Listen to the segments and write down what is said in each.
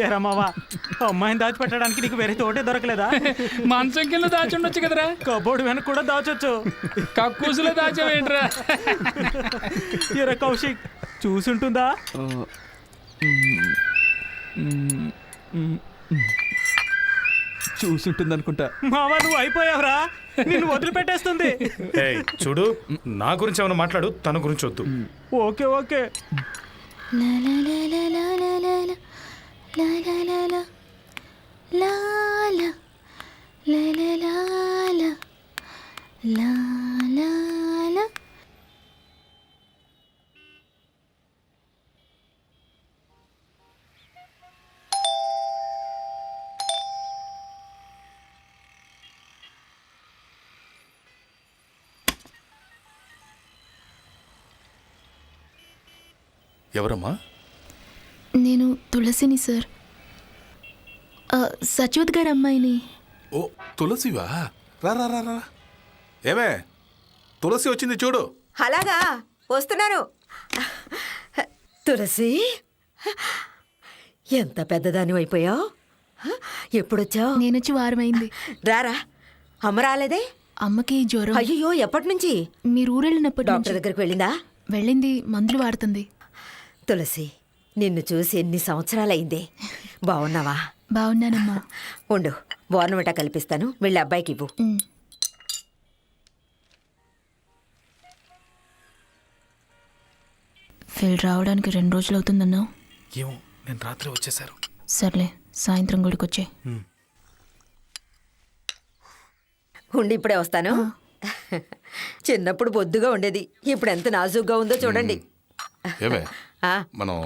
ఏరా మావా, అమ్మాయిని దాచిపెట్టడానికి నీకు వేరే తోటే దొరకలేదా? మంచం కింద దాచుండొచ్చు కదరా. కబోర్డు వెనక కూడా దాచొచ్చు. కక్కూసులో దాచావేంట్రా? ఏరా కౌశిక్, చూసుంటుందా? చూసుంటుంది అనుకుంటా. మావా, నువ్వు అయిపోయావురా, నిన్ను వదిలిపెట్టేస్తుంది. ఏయ్, చూడు, నా గురించి ఏమైనా మాట్లాడు, తన గురించి వద్దు. Okay okay. ఎవరమ్మా? నేను తులసిని సార్, సచివత్ గారి అమ్మాయిని. ఓ, తులసివా? రా రా రా రా. ఏమే, తులసి వచ్చింది చూడు. అలాగా, వస్తున్నాను. తులసి, ఎంత పెద్దదాని అయిపోయావు. ఎప్పుడొచ్చావు? నేనొచ్చి వారమైంది. రారా. అమ్మ రాలేదే? అమ్మకి జ్వరం. అయ్యో, ఎప్పటి నుంచి? మీరు ఊరెళ్ళినప్పటి డాక్టర్ దగ్గరికి వెళ్ళిందా? వెళ్ళింది, మందులు వాడుతుంది. తులసి, నిన్ను చూసి ఎన్ని సంవత్సరాలైందే. బాగున్నావా? బాగున్నానమ్మా. ఉండు, బోర్నమిటా కల్పిస్తాను, వెళ్ళి అబ్బాయికి ఇవ్వు. ఫిల్ రావడానికి 2 రోజులు అవుతుందన్నావు. ఏమో, నేను రాత్రి వచ్చేసారు. సర్లే, సాయంత్రం గుడికొచ్చే. ఉండి ఇప్పుడే వస్తాను. చిన్నప్పుడు బొద్దుగా ఉండేది, ఇప్పుడు ఎంత నాజుగ్గా ఉందో చూడండి. ఏమే, ఆ, మనం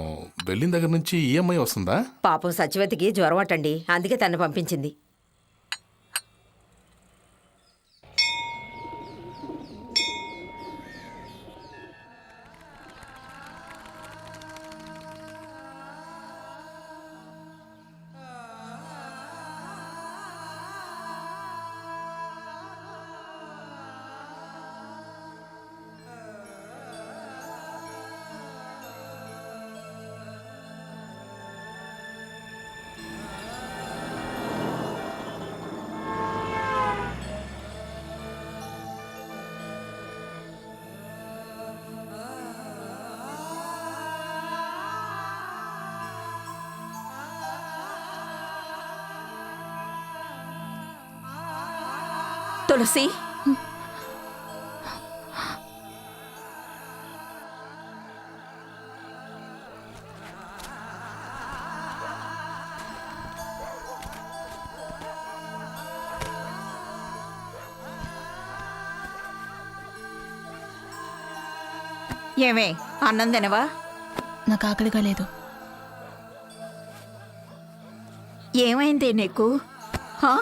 వెళ్ళిన దగ్గర నుంచి ఈఎంఐ వస్తుందా? పాపం సచివతికి జ్వరం అటండి, అందుకే తను పంపించింది. తులసి, ఏమే, అన్నం తినవా? నాకు ఆకలిగా లేదు. ఏమైంది నీకు? హా?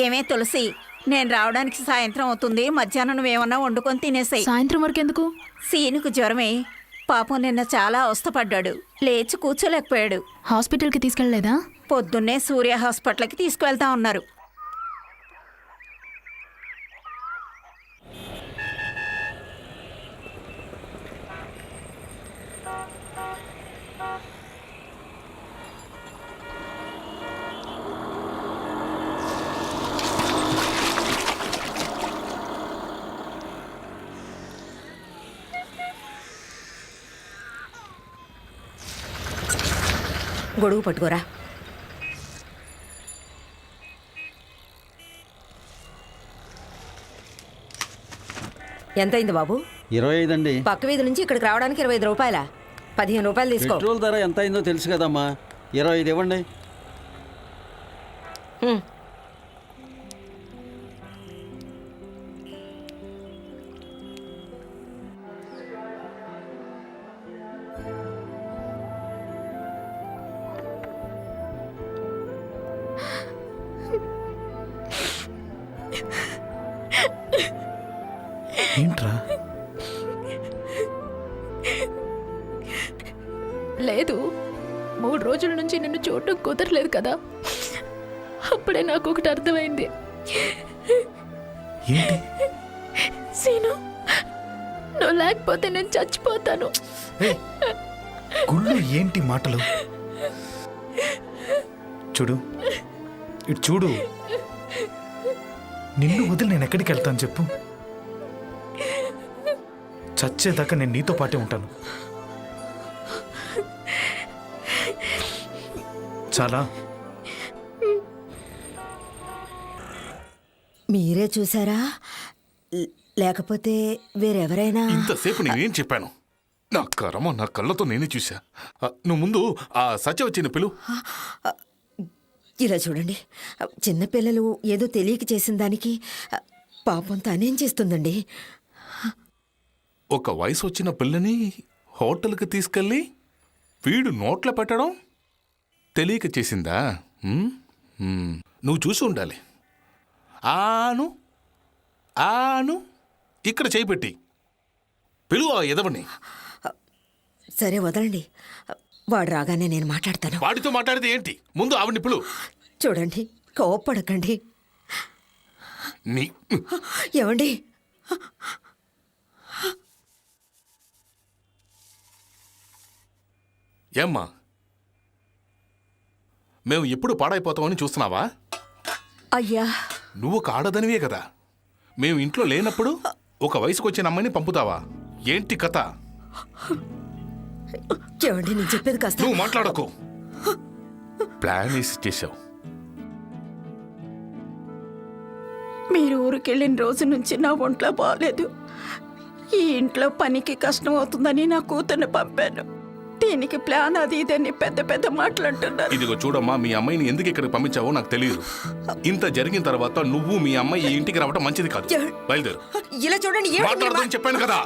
ఏమే తులసి, నేను రావడానికి సాయంత్రం అవుతుంది. మధ్యాహ్నం నువ్వేమన్నా వండుకొని తినేసాయి. సాయంత్రం వరకు ఎందుకు? సీనుకు జ్వరమే. పాపం నిన్న చాలా అవస్థపడ్డాడు, లేచి కూర్చోలేకపోయాడు. హాస్పిటల్కి తీసుకెళ్ళలేదా? పొద్దున్నే సూర్య హాస్పిటల్కి తీసుకువెళ్తా ఉన్నారు. గొడుగు పట్టుకోరా. ఎంతైంది బాబు? 25 అండి. పక్క వీధి నుంచి ఇక్కడికి రావడానికి 25 రూపాయలా? 15 రూపాయలు తీసుకో. పెట్రోల్ ధర ఎంత అయిందో తెలుసు కదమ్మా, 25 ఇవ్వండి. ఉమ్. ఏంట్రా? లేదు, 3 రోజుల నుంచి నిన్ను చూడటం కుదరలేదు కదా, అప్పుడే నాకు ఒకటి అర్థమైంది. ఏంటి? సీను, నువ్వు లేకపోతే నేను చచ్చిపోతాను. ఏయ్, గుళ్ళు ఏంటి మాటలు? చూడు, ఇటు చూడు. నిన్ను వదిలి నేను ఎక్కడికి వెళ్తాను చెప్పు? చచ్చేదాకా నేను నీతో పాటే ఉంటాను. చాలా. మీరే చూసారా లేకపోతే వేరెవరైనా? ఇంతసేపు నేనేం చెప్పాను? నా కర్మ, నా కళ్ళతో నేనే చూసా. నువ్వు ముందు ఆ సత్య వచ్చిన పిలు. ఇలా చూడండి, చిన్నపిల్లలు ఏదో తెలియక చేసిన దానికి పాపం తనేం చేస్తుందండి? ఒక వయసు వచ్చిన పిల్లని హోటల్కి తీసుకెళ్ళి వీడు నోట్లో పెట్టడం తెలియక చేసిందా? నువ్వు చూసి ఉండాలి. ఆను ఆను ఇక్కడ చేయి పెట్టి పిలువు ఆ ఎదవని. సరే వదలండి, వాడు రాగానే నేను మాట్లాడతాను. వాడితో మాట్లాడితే ఏంటి? ముందు ఆవిడ్ని పిలువు. చూడండి, కోప్పడకండి. నీ ఏమండి? ఏమ్మా, మేము ఎప్పుడు పాడైపోతామని చూస్తున్నావా? అయ్యా, నువ్వు ఒక ఆడదనివే కదా. మేము ఇంట్లో లేనప్పుడు ఒక వయసుకు వచ్చిన అమ్మాయిని పంపుతావా? ఏంటి కథ? ఏమండి, నేను చెప్పేది కాస్త. నువ్వు మాట్లాడకు. ప్లాన్ వేసి చేశావు. మీరు ఊరికెళ్ళిన రోజు నుంచి నా ఒంట్లో బాగాలేదు. ఈ ఇంట్లో పనికి కష్టం అవుతుందని నా కూతుర్ని పంపాను. దీనికి ప్లాన్ అది ఇదని పెద్ద పెద్ద మాట్లాడుతున్నారు. ఇదిగో చూడమ్మా, మీ అమ్మాయిని ఎందుకు ఇక్కడికి పంపించావో నాకు తెలియదు. ఇంత జరిగిన తర్వాత నువ్వు మీ అమ్మాయి ఈ ఇంటికి రావడం మంచిది కాదు. బయలుదేరు. ఇలా చూడండి, ఏమండి? మాట్లాడదని చెప్పాను కదా.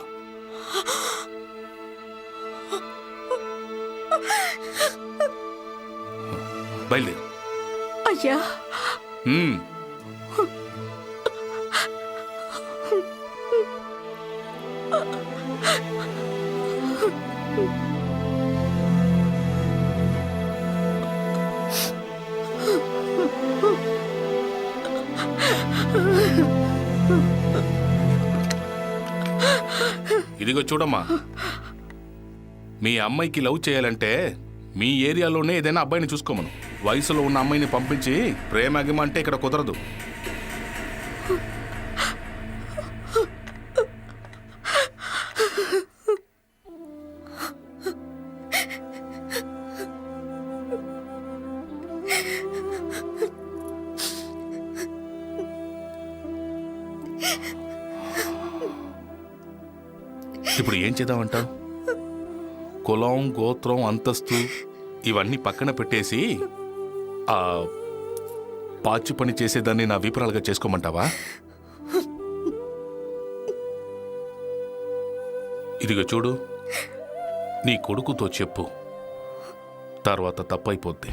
బయలుదేరు. అయ్యా, ఇదిగో చూడమ్మా, మీ అమ్మాయికి లవ్ చేయాలంటే మీ ఏరియాలోనే ఏదైనా అబ్బాయిని చూసుకోమను. వయసులో ఉన్న అమ్మాయిని పంపించి ప్రేమగిమ అంటే ఇక్కడ కుదరదు. ఇప్పుడు ఏం చేద్దామంటావు? కులం, గోత్రం, అంతస్తు ఇవన్నీ పక్కన పెట్టేసి ఆ పాచి పని చేసేదాన్ని నా విపురాలుగా చేసుకోమంటావా? ఇదిగో చూడు, నీ కొడుకుతో చెప్పు, తర్వాత తప్పైపోద్ది.